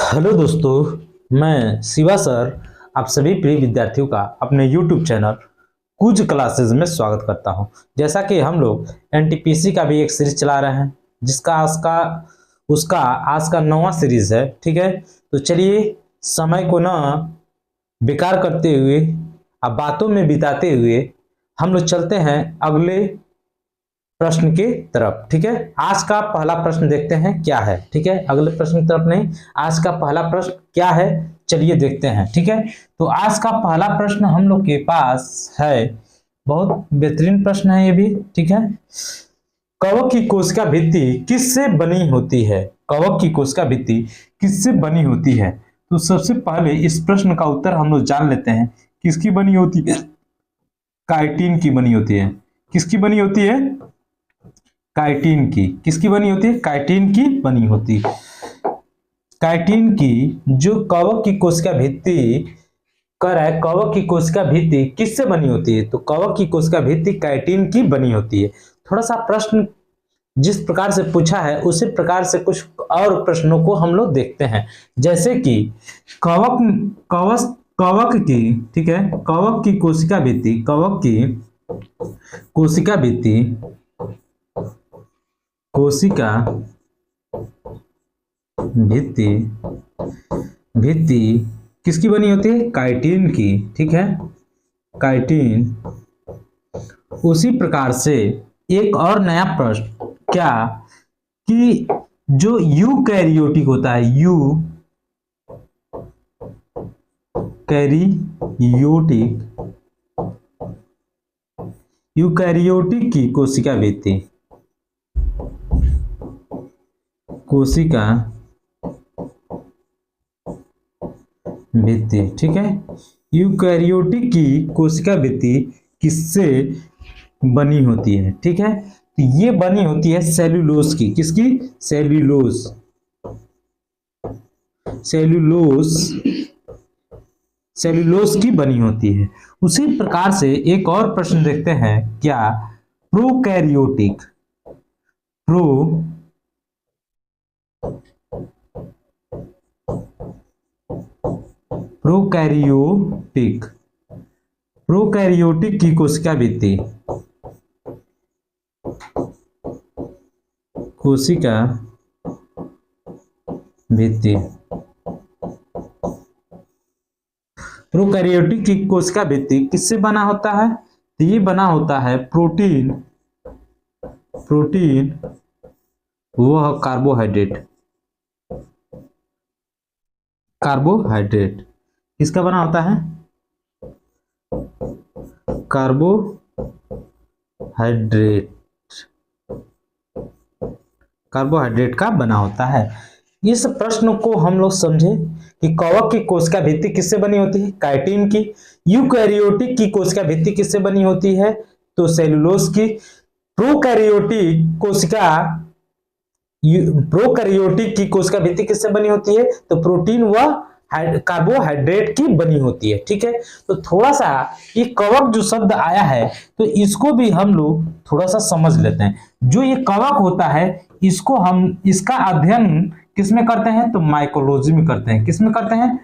Hello दोस्तों, मैं Shiva sir आप सभी प्रिय विद्यार्थियों का अपने YouTube चैनल कुछ क्लासेस में स्वागत करता हूं। जैसा कि हम लोग एनटीपीसी का भी एक सीरीज चला रहे हैं जिसका उसका आज का 9वां सीरीज है। ठीक है, तो चलिए समय को ना बेकार करते हुए अब बातों में बिताते हुए हम लोग चलते हैं अगले प्रश्न की तरफ। ठीक है, आज का पहला प्रश्न देखते हैं क्या है। ठीक है, अगले प्रश्न की तरफ नहीं, आज का पहला प्रश्न क्या है चलिए देखते हैं। ठीक है, तो आज का पहला प्रश्न हम लोग के पास है, बहुत बेहतरीन प्रश्न है ये भी। ठीक है, कवक की कोशिका भित्ति किससे बनी होती है? कवक की कोशिका भित्ति किससे बनी होती है? तो सबसे पहले इस प्रश्न का उत्तर हम लोग जान लेते हैं। किसकी बनी होती है? काइटिन की बनी होती है। किसकी बनी होती है? काइटिन की। किसकी बनी होती है? काइटिन की बनी होती है। काइटिन की जो कवक की कोशिका भित्ति कवक की कोशिका भित्ति किससे बनी होती है? तो कवक की कोशिका भित्ति काइटिन की बनी होती है। थोड़ा सा प्रश्न जिस प्रकार से पूछा है उसी प्रकार से कुछ और प्रश्नों को हम लोग देखते हैं। जैसे कि कवक की, ठीक है, कवक की कोशिका भित्ति किसकी बनी होती है? काइटिन की। ठीक है, काइटिन। उसी प्रकार से एक और नया प्रश्न क्या कि जो यूकैरियोटिक होता है, यूकैरियोटिक की कोशिका भित्ति ठीक है, यूकैरियोटिक की कोशिका भित्ति किससे बनी होती है? ठीक है, तो ये बनी होती है सेल्यूलोज की। किसकी? सेल्यूलोज की बनी होती है। उसी प्रकार से एक और प्रश्न देखते हैं क्या प्रोकैरियोटिक की कोशिका भित्ति प्रोकैरियोटिक की कोशिका भित्ति किससे बना होता है? तो ये बना होता है प्रोटीन वह कार्बोहाइड्रेट किसका बना होता है? कार्बोहाइड्रेट का बना होता है। इस प्रश्न को हम लोग समझे कि कवक की कोशिका भित्ति किससे बनी होती है? काइटिन की। यूकैरियोटिक की कोशिका भित्ति किससे बनी होती है? तो सेलुलोज की। प्रोकैरियोटिक की कोशिका भित्ति किससे बनी होती है? तो प्रोटीन व कार्बोहाइड्रेट की बनी होती है। ठीक है, तो थोड़ा सा ये कवक जो शब्द आया है तो इसको भी हम लोग थोड़ा सा समझ लेते हैं। जो ये कवक होता है इसको हम इसका अध्ययन किसमें करते हैं? तो माइकोलॉजी में करते हैं। किसमें करते हैं?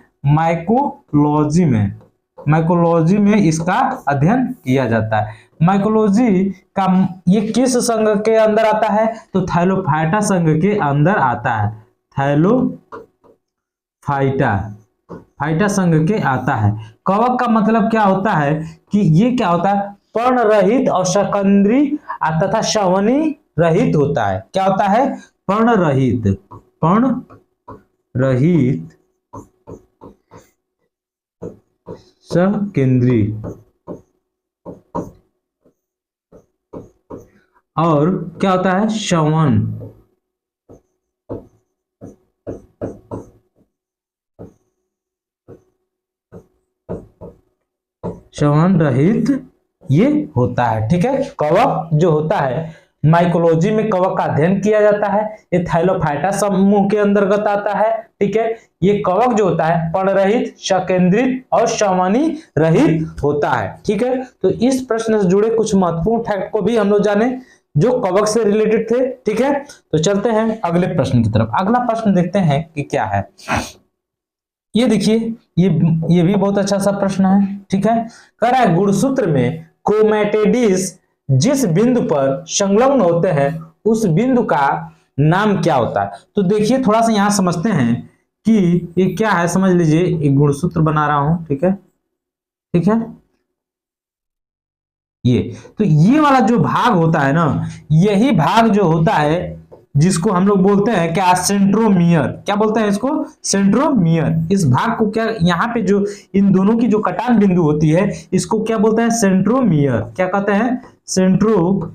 माइकोलॉजी में इसका अध्ययन किया जाता है। माइकोलॉजी का ये किस संघ के अंदर आता है? तो थैलोफाइटा संघ के अंदर आता है। थैलोफाइटा संघ के आता है। कवक का मतलब क्या होता है कि ये क्या होता है? पर्णरहित और शकंद्री तथा श्रवणी रहित होता है। क्या होता है? पर्णरहित सकेंद्री और क्या होता है? श्रवण रहित ये होता है। ठीक है, कवक जो होता है माइकोलॉजी में कवक का अध्ययन किया जाता है। ये थैलोफाइटा समूह के अंतर्गत आता है। ठीक है, ये कवक जो होता है पर्णरहित, सकेंद्रित और श्रवणी रहित होता है। ठीक है, तो इस प्रश्न से जुड़े कुछ महत्वपूर्ण फैक्ट को भी हम लोग जाने जो कवक से रिलेटेड थे। ठीक है, तो चलते हैं अगले प्रश्न की तरफ। अगला प्रश्न देखते हैं कि क्या है। ये देखिए, ये भी बहुत अच्छा सा प्रश्न है। ठीक है, कह रहा है गुणसूत्र में क्रोमैटिड्स जिस बिंदु पर संलग्न होते हैं उस बिंदु का नाम क्या होता है। तो देखिए थोड़ा सा यहां समझते हैं कि ये क्या है। समझ लीजिए, एक गुणसूत्र बना रहा हूं। ठीक है, ठीक है, ये तो ये वाला जो भाग होता है ना, यही भाग जो होता है जिसको हम लोग बोलते हैं क्या, सेंट्रोमियर। क्या बोलते हैं इसको, सेंट्रोमियर। इस भाग को क्या, यहाँ पे जो इन दोनों की जो कटान बिंदु होती है इसको क्या बोलते हैं, सेंट्रोमियर। क्या कहते हैं, सेंट्रोमियर,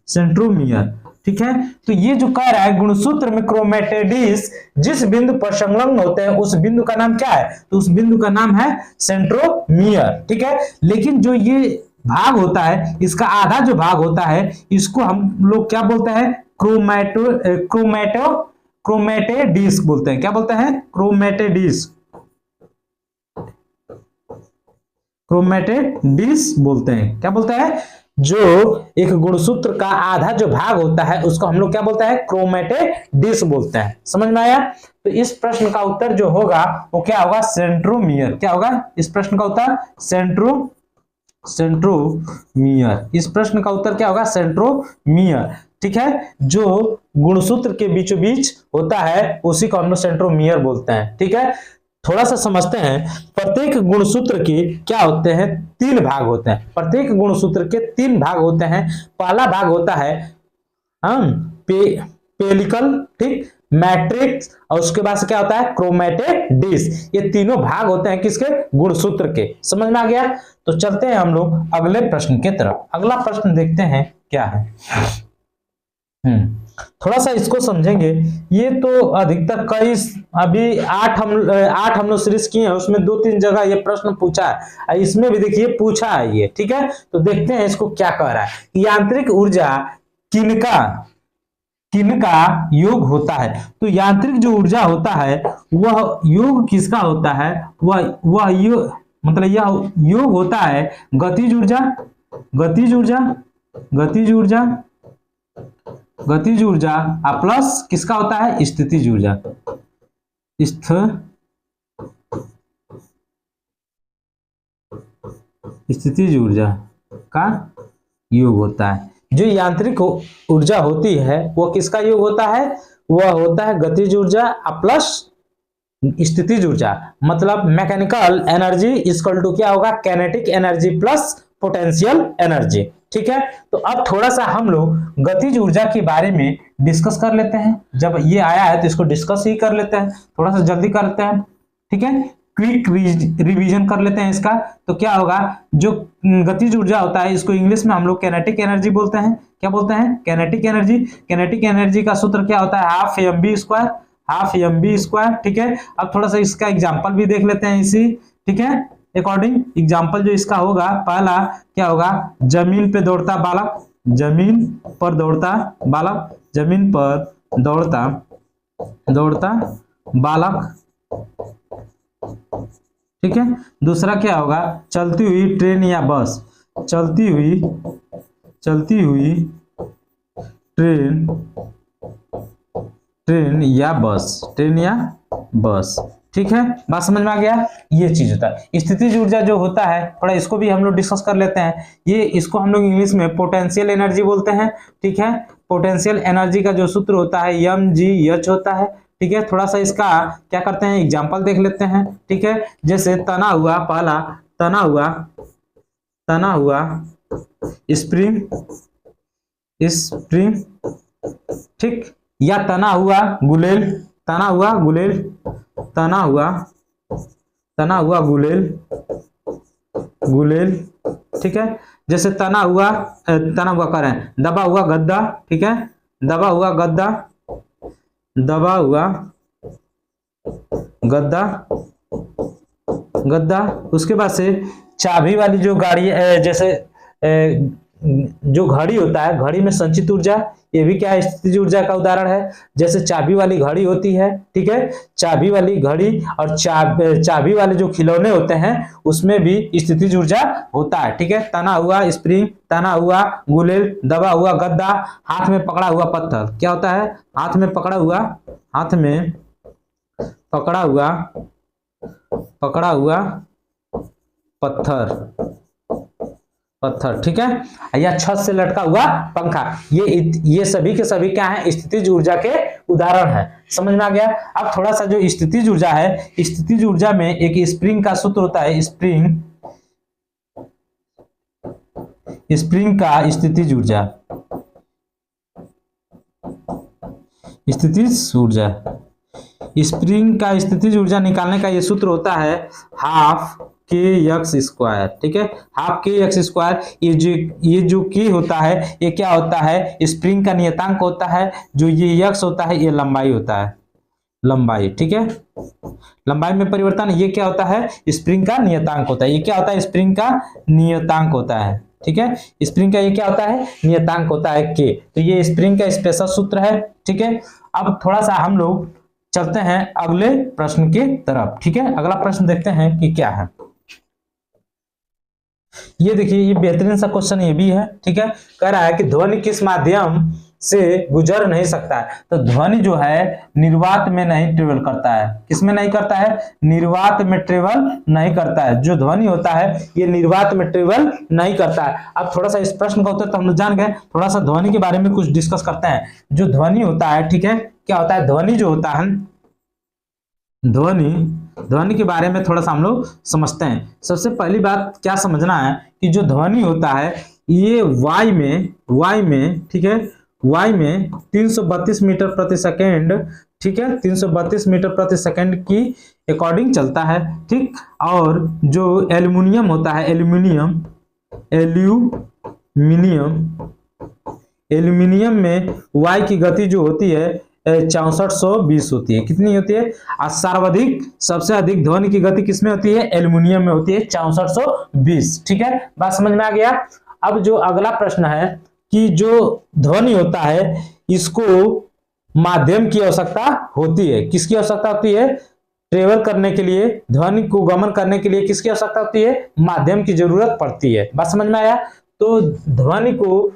सेंट्रोमियर। ठीक है, तो ये जो कह रहा है गुणसूत्र में क्रोमैटिड्स जिस बिंदु पर संलग्न होते हैं उस बिंदु का नाम क्या है, तो उस बिंदु का नाम है सेंट्रोमियर। ठीक है, लेकिन जो ये भाग होता है, इसका आधा जो भाग होता है इसको हम लोग क्या बोलते हैं, क्रोमैटिड्स बोलते हैं। क्या बोलते हैं, क्रोमैटिड्स, क्रोमैटिड्स बोलते हैं। क्या बोलते हैं, जो एक गुणसूत्र का आधा जो भाग होता है उसको हम लोग क्या बोलते हैं, क्रोमैटिड्स बोलते हैं। समझ में आया। तो इस प्रश्न का उत्तर जो होगा वो क्या होगा, सेंट्रोमियर। क्या होगा इस प्रश्न का उत्तर, सेंट्रोमियर। इस प्रश्न का उत्तर क्या होगा, सेंट्रोमियर। ठीक है, जो गुणसूत्र के बीचों बीच होता है उसी को हम लोग सेंट्रोमियर बोलते हैं। ठीक है, थोड़ा सा समझते हैं। प्रत्येक गुणसूत्र के क्या होते हैं, तीन भाग होते हैं। प्रत्येक गुणसूत्र के तीन भाग होते हैं। पहला भाग होता है पेलिकल, ठीक, मैट्रिक्स, और उसके बाद से क्या होता है, क्रोमैटिड्स। ये तीनों भाग होते हैं किसके, गुणसूत्र के। समझ में आ गया। तो चलते हैं हम लोग अगले प्रश्न की तरफ। अगला प्रश्न देखते हैं क्या है। थोड़ा सा इसको समझेंगे। ये तो अधिकतर कई, अभी आठ हम लोग सीरीज किए हैं, उसमें 2-3 जगह ये प्रश्न पूछा है। इसमें भी देखिए पूछा है ये। ठीक है, तो देखते हैं इसको क्या कह रहा है। यांत्रिक ऊर्जा किनका किनका योग होता है। तो यांत्रिक जो ऊर्जा होता है वह योग किसका होता है, वह योग, मतलब यह योग होता है गतिज ऊर्जा, गतिज ऊर्जा, गतिज ऊर्जा, गतिज ऊर्जा प्लस किसका होता है, स्थितिज ऊर्जा, स्थितिज ऊर्जा का योग होता है। जो यांत्रिक ऊर्जा होती है वो किसका योग होता है, वह होता है गतिज ऊर्जा प्लस स्थितिज ऊर्जा। मतलब मैकेनिकल एनर्जी इक्वल टू क्या होगा, kinetic energy plus potential energy. ठीक है, तो अब थोड़ा सा हम लोग गतिज ऊर्जा के बारे में डिस्कस कर लेते हैं। जब ये आया है तो इसको डिस्कस ही कर लेते हैं, थोड़ा सा जल्दी कर लेते हैं। ठीक है, क्विक रिवीजन कर लेते हैं इसका। तो क्या होगा, जो गतिज ऊर्जा होता है इसको इंग्लिश में हम लोग कैनेटिक एनर्जी बोलते हैं। क्या बोलते हैं, कैनेटिक एनर्जी। कैनेटिक एनर्जी का सूत्र क्या होता है, half mv square, half mv square. ठीक है, अब थोड़ा सा इसका एग्जांपल भी देख लेते हैं इसी, ठीक है, अकॉर्डिंग। एग्जांपल जो इसका होगा, पहला क्या होगा, जमीन पे दौड़ता बालक, जमीन पर दौड़ता बालक, जमीन पर दौड़ता दौड़ता बालक। ठीक है, दूसरा क्या होगा, चलती हुई ट्रेन या बस, चलती हुई ट्रेन, ट्रेन या बस, ट्रेन या बस। ठीक है, बात समझ में आ गया। ये चीज होता है। स्थितिज ऊर्जा जो होता है, थोड़ा इसको भी हम लोग डिस्कस कर लेते हैं। ये इसको हम लोग इंग्लिश में पोटेंशियल एनर्जी बोलते हैं। ठीक है, पोटेंशियल एनर्जी का जो सूत्र होता है mgh होता है। ठीक है, थोड़ा सा इसका क्या करते हैं, एग्जांपल देख लेते हैं। ठीक है, जैसे तना हुआ, पहला तना हुआ स्प्रिंग, स्प्रिंग, ठीक, या तना हुआ गुलेल, तना हुआ गुलेल, तना हुआ गुलेल, गुलेल। ठीक है, जैसे तना हुआ करें, दबा हुआ गद्दा। ठीक है, दबा हुआ गद्दा, दबा हुआ गद्दा, गद्दा। उसके बाद से चाबी वाली जो गाड़ी, जैसे जो घड़ी होता है, घड़ी में संचित ऊर्जा, ये भी क्या है, स्थितिज ऊर्जा का उदाहरण है। जैसे चाबी वाली घड़ी होती है। ठीक है, चाबी वाली घड़ी और चाबी वाले जो खिलौने होते हैं उसमें भी स्थितिज ऊर्जा होता है। ठीक है, तना हुआ स्प्रिंग, तना हुआ गुलेल, दबा हुआ गद्दा, हाथ में पकड़ा हुआ पत्थर। क्या होता है, हाथ में पकड़ा हुआ, हाथ में पकड़ा हुआ पत्थर, ठीक है, या छत से लटका हुआ पंखा, ये सभी के सभी क्या है, स्थितिज ऊर्जा के उदाहरण है। समझ में आ गया। अब थोड़ा सा जो स्थितिज ऊर्जा है, स्थितिज ऊर्जा में एक स्प्रिंग का सूत्र होता है, स्प्रिंग का स्थितिज ऊर्जा, स्प्रिंग का स्थितिज ऊर्जा निकालने का ये सूत्र होता है हाफ के एक्स स्क्वायर, ठीक है, हाफ के एक्स स्क्वायर। ये जो के होता है, ये क्या होता है, स्प्रिंग का नियतांक होता है। जो ये एक्स होता है, ये लंबाई होता है, लंबाई, ठीक है, लंबाई में परिवर्तन। ये क्या होता है, स्प्रिंग का नियतांक होता है। ये क्या होता है, स्प्रिंग का नियतांक होता है, ठीक है, स्प्रिंग का ये क्या होता है, नियतांक होता है के। तो ये स्प्रिंग का स्पेशल सूत्र है, ठीक है। अब थोड़ा सा हम लोग चलते हैं अगले प्रश्न की तरफ, ठीक है। अगला प्रश्न देखते हैं कि क्या है। ये देखिए, ये बेहतरीन सा क्वेश्चन ये भी है, ठीक है। कह रहा है कि ध्वनि किस माध्यम से गुजर नहीं सकता है। तो ध्वनि जो है निर्वात में नहीं ट्रेवल करता है। किसमें नहीं करता है, निर्वात में ट्रेवल नहीं करता है। जो ध्वनि होता है ये निर्वात में ट्रेवल नहीं करता है। अब थोड़ा सा इस प्रश्न का उत्तर तो हम लोग जान गए, थोड़ा सा ध्वनि के बारे में कुछ डिस्कस करते हैं। जो ध्वनि होता है, ठीक है, क्या होता है, ध्वनि जो होता है, ध्वनि के बारे में थोड़ा सा हम लोग समझते हैं। सबसे पहली बात क्या समझना है कि जो ध्वनि होता है ये वाई में, ठीक है, वाई में 332 मीटर प्रति सेकेंड, ठीक है, 332 मीटर प्रति सेकेंड की अकॉर्डिंग चलता है, ठीक। और जो एल्यूमिनियम होता है, एल्यूमिनियम में वाई की गति जो होती है 6420 होती है। कितनी होती है, सर्वाधिक सबसे अधिक ध्वनि की गति किसमें होती है, एल्यूमिनियम में होती है, 6420, ठीक है। बात समझ में आ गया। अब जो अगला प्रश्न है कि जो ध्वनि होता है इसको माध्यम की आवश्यकता होती है। किसकी आवश्यकता होती है, ट्रेवल करने के लिए, ध्वनि को गमन करने के लिए किसकी आवश्यकता होती है, माध्यम की जरूरत पड़ती है। बात समझ में आया। तो ध्वनि को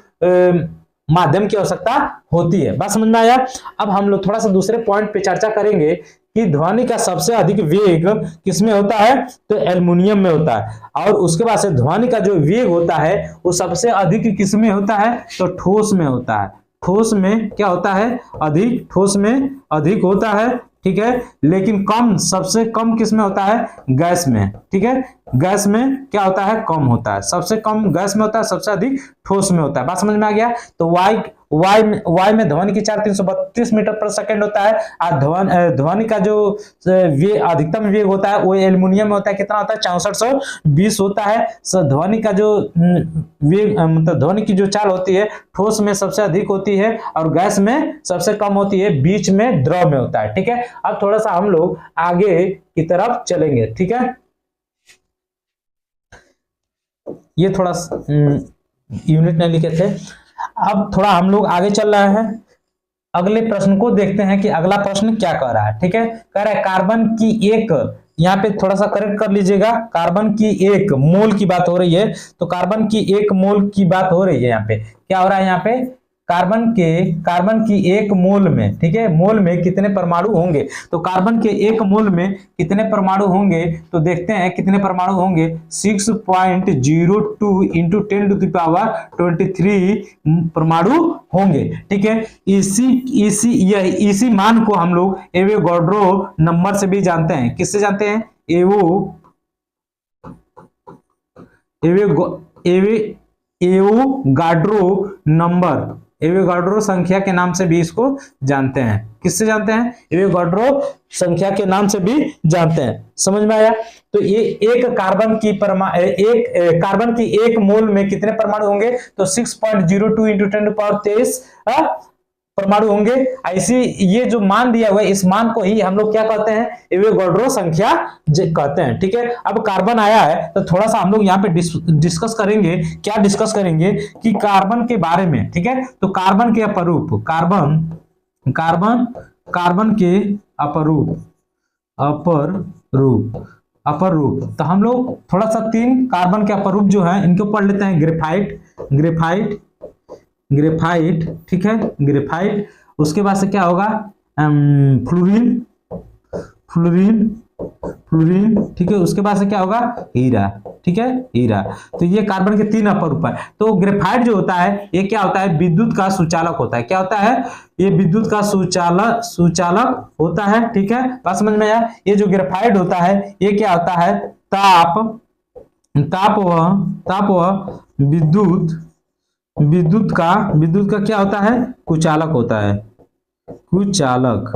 माध्यम की आवश्यकता होती है। बात समझ में आया। अब हम लोग थोड़ा सा दूसरे पॉइंट पे चर्चा करेंगे कि ध्वनि का सबसे अधिक वेग किसमें होता है, तो एल्युमिनियम में होता है। और उसके बाद से ध्वनि का जो वेग होता है वो सबसे अधिक किसमें होता है, तो ठोस में होता है। ठोस में क्या होता है, अधिक, ठोस में अधिक होता है, ठीक है। लेकिन कम, सबसे कम किसमें होता है, गैस में, ठीक है। गैस में क्या होता है, कम होता है। सबसे कम गैस में होता है, सबसे अधिक ठोस में होता है। बात समझ में आ गया। तो वाई में ध्वनि की चाल 332 मीटर प्रति सेकंड होता है। और ध्वनि का जो अधिकतम वेग होता है वो एल्युमिनियम में होता है। कितना होता है, 6420 होता है। ध्वनि का जो वेग, मतलब ध्वनि की जो चाल होती है ठोस में सबसे अधिक होती है और गैस में सबसे कम होती है, बीच में द्रव में होता है, ठीक है। अब थोड़ा सा हम लोग आगे की तरफ चलेंगे, ठीक है। ये थोड़ा यूनिट नहीं लिखे थे। अब थोड़ा हम लोग आगे चल रहे हैं, अगले प्रश्न को देखते हैं कि अगला प्रश्न क्या कह रहा है, ठीक है। कह रहा है कार्बन की एक, यहाँ पे थोड़ा सा करेक्ट कर लीजिएगा, कार्बन की एक मोल की बात हो रही है। तो कार्बन की एक मोल की बात हो रही है। यहाँ पे क्या हो रहा है, यहाँ पे कार्बन की एक मोल में, ठीक है, मोल में कितने परमाणु होंगे। तो कार्बन के एक मोल में कितने परमाणु होंगे, तो देखते हैं कितने परमाणु होंगे। 6.02 इंटू 10⁻23 परमाणु होंगे, ठीक है। इसी मान को हम लोग एवोगाड्रो नंबर से भी जानते हैं। किससे जानते हैं, एवोगाड्रो नंबर, एवोगाड्रो संख्या के नाम से भी इसको जानते हैं। किससे जानते हैं, एवोगाड्रो संख्या के नाम से भी जानते हैं। समझ में आया। तो ये एक कार्बन की एक मोल में कितने परमाणु होंगे, तो 6.02 इंटू 10⁻23 परमाणु होंगे। ऐसी ये जो मान दिया हुआ है, इस मान को ही हम लोग क्या कहते हैं, एवोगाड्रो संख्या कहते हैं, ठीक है। अब कार्बन आया है तो थोड़ा सा हम लोग यहाँ पे डिस्कस करेंगे। क्या डिस्कस करेंगे कि कार्बन के बारे में, ठीक है। तो कार्बन के अपरूप, कार्बन के अपरूप, तो हम लोग थोड़ा सा 3 कार्बन के अपरूप जो है इनको पढ़ लेते हैं। ग्रेफाइट, ठीक है, ग्रेफाइट। उसके बाद से क्या होगा, फ्लोरीन, फ्लोरीन, ठीक है। उसके बाद से क्या होगा, हीरा, ठीक है, हीरा। तो ये कार्बन के 3 अपरूप है। तो ग्रेफाइट जो होता है ये क्या होता है, विद्युत का सुचालक होता है। क्या होता है, ये विद्युत का सुचालक होता है, ठीक है। बात समझ में आया। ये जो ग्रेफाइट होता है ये क्या होता है, ताप व विद्युत का क्या होता है, कुचालक होता है, कुचालक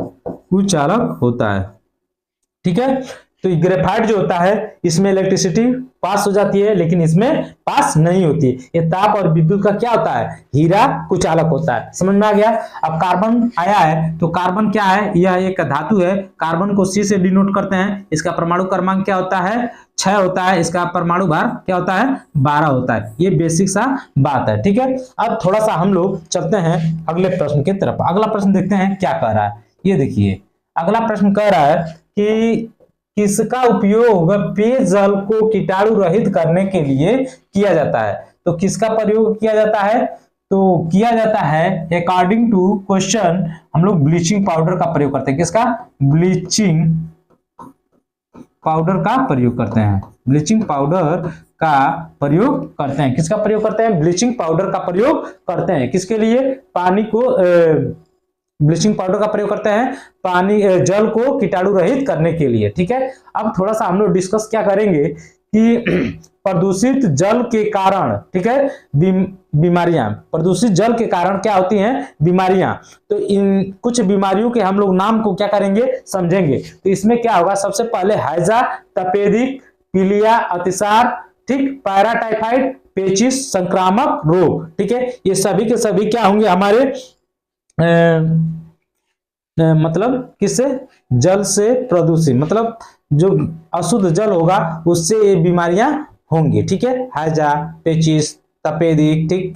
होता है, ठीक है। तो ग्रेफाइट जो होता है इसमें इलेक्ट्रिसिटी पास हो जाती है, लेकिन इसमें पास नहीं होती। ये ताप और विद्युत का क्या होता है, हीरा कुचालक होता है। समझ में आ गया। अब कार्बन आया है, तो कार्बन क्या है, यह एक धातु है। कार्बन को C से डिनोट करते हैं। इसका परमाणु क्रमांक क्या होता है, 6 होता है। इसका परमाणु भार क्या होता है, 12 होता है। ये बेसिक सा बात है, ठीक है। अब थोड़ा सा हम लोग चलते हैं अगले प्रश्न की तरफ। अगला प्रश्न देखते हैं क्या कह रहा है। ये देखिए अगला प्रश्न कह रहा है कि किसका उपयोग पेयजल को कीटाणु रहित करने के लिए किया जाता है। तो किसका प्रयोग किया जाता है, तो किया जाता है अकॉर्डिंग टू क्वेश्चन हम लोग ब्लीचिंग पाउडर का प्रयोग करते हैं। किसका, ब्लीचिंग पाउडर का प्रयोग करते हैं। ब्लीचिंग पाउडर का प्रयोग करते हैं। किसका प्रयोग करते हैं, ब्लीचिंग पाउडर का प्रयोग करते हैं। किसके लिए, पानी को ब्लीचिंग पाउडर का प्रयोग करते हैं पानी जल को कीटाणु रहित करने के लिए, ठीक है। अब थोड़ा सा हम लोग डिस्कस क्या करेंगे कि प्रदूषित जल के कारण, ठीक है, बीमारियां, प्रदूषित जल के कारण क्या होती हैं, बीमारियां। तो इन कुछ बीमारियों के हम लोग नाम को क्या करेंगे, समझेंगे। तो इसमें क्या होगा, सबसे पहले हैजा, तपेदिक, पीलिया, अतिसार, ठीक, पैराटाइफाइड, पेचिस, संक्रामक रोग, ठीक है। ये सभी के सभी क्या होंगे हमारे मतलब किससे, जल से प्रदूषित, मतलब जो अशुद्ध जल होगा उससे ये बीमारियां होंगी, ठीक है। हैजा, पेचिस, तपेदिक, ठीक,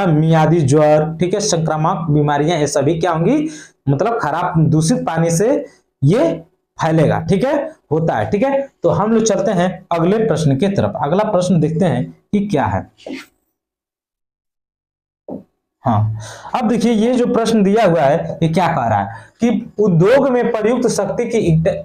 मियादी ज्वर, ठीक है, संक्रामक बीमारियां, ये सभी क्या होंगी, मतलब खराब दूषित पानी से ये फैलेगा, ठीक है, होता है, ठीक है। तो हम लोग चलते हैं अगले प्रश्न की तरफ। अगला प्रश्न देखते हैं कि क्या है। हाँ, अब देखिए ये जो प्रश्न दिया हुआ है ये क्या कह रहा है कि उद्योग में प्रयुक्त शक्ति की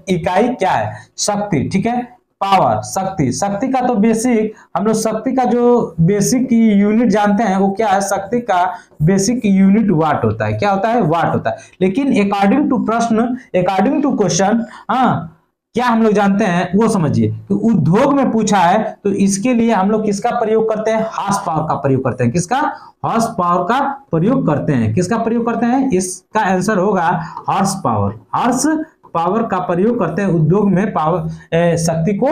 इकाई क्या है, शक्ति, ठीक है, पावर, शक्ति। शक्ति का तो बेसिक हम लोग शक्ति का जो बेसिक यूनिट जानते हैं वो क्या है, शक्ति का बेसिक यूनिट वाट होता है। क्या होता है, वाट होता है। लेकिन अकॉर्डिंग टू प्रश्न, अकॉर्डिंग टू क्वेश्चन, हाँ, क्या हम लोग जानते हैं वो समझिए कि उद्योग में पूछा है तो इसके लिए हम लोग किसका प्रयोग करते हैं, हॉर्स पावर का प्रयोग करते हैं। किसका, हॉर्स पावर का प्रयोग करते हैं। किसका प्रयोग करते हैं, इसका आंसर होगा हॉर्स पावर। हॉर्स पावर का प्रयोग करते हैं उद्योग में। पावर शक्ति को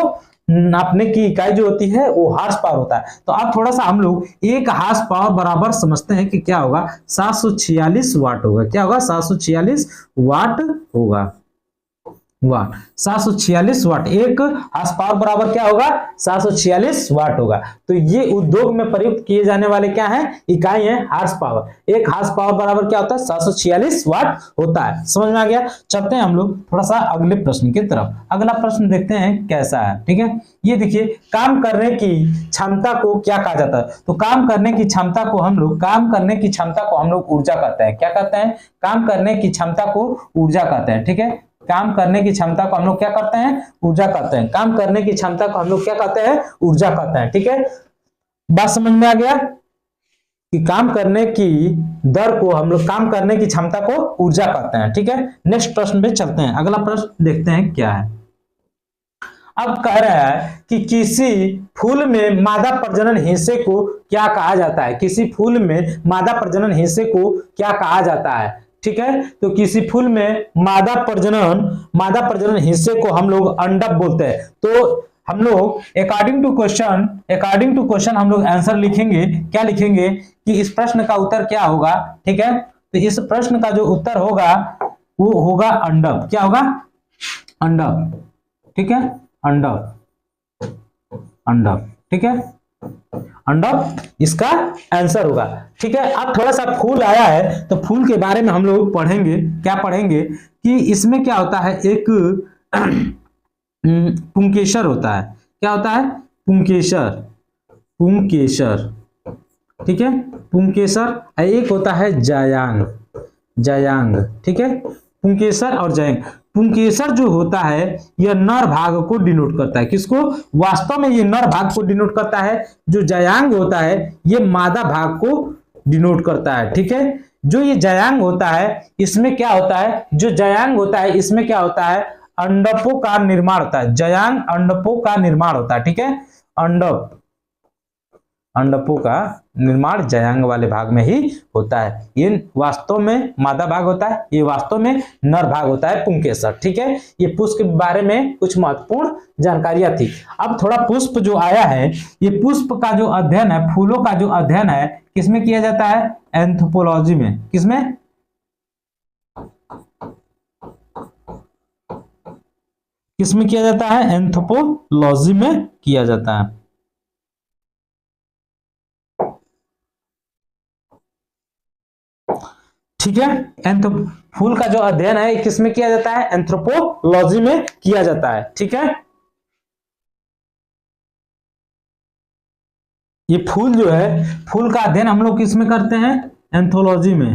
नापने की इकाई जो होती है वो हॉर्स पावर होता है। तो अब थोड़ा सा हम लोग एक हॉर्स पावर बराबर समझते हैं कि क्या होगा, 746 वाट होगा। क्या होगा, 746 वाट होगा, वाट, 746 वाट। एक हॉर्स पावर बराबर क्या होगा, 746 वाट होगा। तो ये उद्योग में प्रयुक्त किए जाने वाले क्या है, इकाई है हॉर्स पावर। एक हॉर्स पावर बराबर क्या होता है, 746 वाट होता है। समझ में आ गया। चलते हैं हम लोग थोड़ा सा अगले प्रश्न की तरफ। अगला प्रश्न देखते हैं कैसा है, ठीक है। ये देखिए, काम करने की क्षमता को क्या कहा जाता है। तो काम करने की क्षमता को हम लोग ऊर्जा कहते हैं। क्या कहते हैं, काम करने की क्षमता को ऊर्जा कहते हैं, ठीक है। काम करने की क्षमता को हम लोग क्या करते हैं, ऊर्जा कहते हैं। काम करने की क्षमता को हम लोग क्या कहते हैं, ऊर्जा कहते हैं, ठीक है। बात समझ में आ गया कि काम करने की दर को हम लोग, काम करने की क्षमता को ऊर्जा कहते हैं, ठीक है। नेक्स्ट प्रश्न पे चलते हैं। अगला प्रश्न देखते हैं क्या है। अब कह रहा है कि किसी फूल में मादा प्रजनन हिस्से को क्या कहा जाता है। किसी फूल में मादा प्रजनन हिस्से को क्या कहा जाता है, ठीक है। तो किसी फूल में मादा प्रजनन हिस्से को हम लोग अंडक बोलते हैं। तो हम लोग अकॉर्डिंग टू क्वेश्चन हम लोग आंसर लिखेंगे। क्या लिखेंगे कि इस प्रश्न का उत्तर क्या होगा, ठीक है। तो इस प्रश्न का जो उत्तर होगा वो होगा अंडक। क्या होगा, अंडक, ठीक है, अंडक, ठीक है, अंडक इसका आंसर होगा, ठीक है। अब थोड़ा सा फूल आया है तो फूल के बारे में हम लोग पढ़ेंगे। क्या पढ़ेंगे कि इसमें क्या होता है, एक पुंकेसर होता है। क्या होता है, पुंकेसर, ठीक है, पुंकेसर। एक होता है जायांग, ठीक है। पुंकेसर और जयंग। पुंकेसर जो होता है यह नर भाग को डिनोट करता है। किसको? वास्तव में ये नर भाग को डिनोट करता है। जो जयांग होता है ये मादा भाग को डिनोट करता है। ठीक है, जो ये जयांग होता है इसमें क्या होता है, जो जयांग होता है इसमें क्या होता है, अंडकों का निर्माण होता है। जयांग अंडकों का निर्माण होता है। ठीक है, अंडकों का निर्माण जयांग वाले भाग में ही होता है। ये वास्तव में मादा भाग होता है, ये वास्तव में नर भाग होता है पुंकेसर। ठीक है, ये पुष्प के बारे में कुछ महत्वपूर्ण जानकारियां थी। अब थोड़ा पुष्प जो आया है, ये पुष्प का जो अध्ययन है, फूलों का जो अध्ययन है, किसमें किया जाता है? एंथ्रोपोलॉजी में। किसमें? किसमें किया जाता है? एंथ्रोपोलॉजी में किया जाता है। ठीक है, फूल का जो अध्ययन है किसमें किया जाता है? एंथ्रोपोलॉजी में किया जाता है। ठीक है, ये फूल जो है, फूल का अध्ययन हम लोग किसमें करते हैं? एंथोलॉजी में।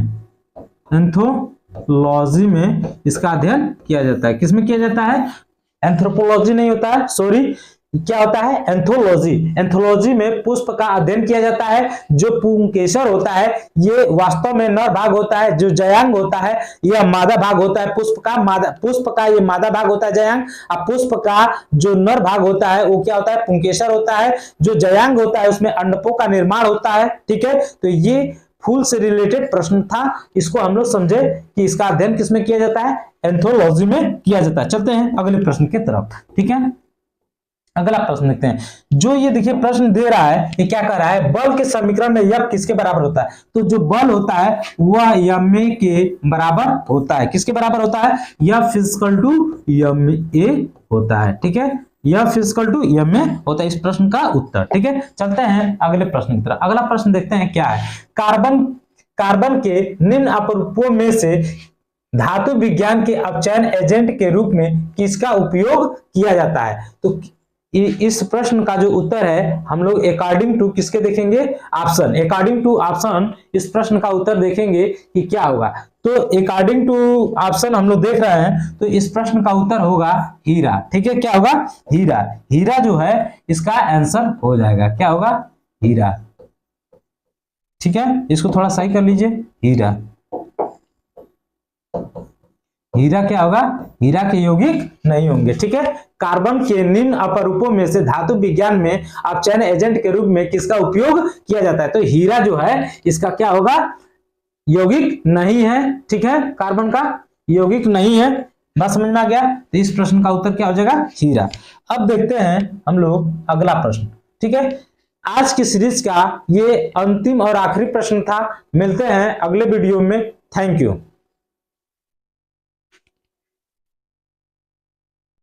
एंथोलॉजी में इसका अध्ययन किया जाता है। किसमें किया जाता है? एंथ्रोपोलॉजी नहीं होता है, सॉरी, क्या होता है? एंथोलॉजी। एंथोलॉजी में पुष्प का अध्ययन किया जाता है। जो पुंकेसर होता है ये वास्तव में नर भाग होता है। जो जयांग होता है यह मादा भाग होता है। पुष्प का ये मादा भाग होता है जयांग। अब पुष्प का जो नर भाग होता है वो क्या होता है? पुंकेसर होता है। जो जयांग होता है उसमें अंडकों का निर्माण होता है। ठीक है, तो ये फूल से रिलेटेड प्रश्न था, इसको हम लोग समझे कि इसका अध्ययन किसमें किया जाता है? एंथोलॉजी में किया जाता है। चलते हैं अगले प्रश्न की तरफ। ठीक है, अगला प्रश्न देखते हैं। जो ये देखिए प्रश्न दे रहा है, ये क्या कर रहा है? बल के समीकरण में यह किसके बराबर होता है? तो जो बल होता है वह ma के बराबर होता है। किसके बराबर होता है? यह फिजिकल टू ma होता है। ठीक है, यह फिजिकल टू ma होता है इस प्रश्न का उत्तर। ठीक है, चलते हैं अगले प्रश्न की तरफ। अगला प्रश्न देखते हैं क्या है। कार्बन के निम्न अपरूपों में से धातु विज्ञान के अपचयन एजेंट के रूप में किसका उपयोग किया जाता है? तो इस प्रश्न का जो उत्तर है हम लोग अकॉर्डिंग टू किसके देखेंगे? ऑप्शन। अकॉर्डिंग टू ऑप्शन इस प्रश्न का उत्तर देखेंगे कि क्या होगा। तो अकॉर्डिंग टू ऑप्शन हम लोग देख रहे हैं, तो इस प्रश्न का उत्तर होगा हीरा। ठीक है, क्या होगा? हीरा। हीरा जो है इसका आंसर हो जाएगा। क्या होगा? हीरा। ठीक है, इसको थोड़ा सही कर लीजिए। हीरा, हीरा क्या होगा? हीरा के यौगिक नहीं होंगे। ठीक है, कार्बन के निम्न अपरूपों में से धातु विज्ञान में अपचयन एजेंट के रूप में किसका उपयोग किया जाता है? तो हीरा जो है इसका क्या होगा? यौगिक नहीं है। ठीक है, कार्बन का यौगिक नहीं है। बात समझ में आ गया? तो इस प्रश्न का उत्तर क्या हो जाएगा? हीरा। अब देखते हैं हम लोग अगला प्रश्न। ठीक है, आज की सीरीज का ये अंतिम और आखिरी प्रश्न था। मिलते हैं अगले वीडियो में। Thank you.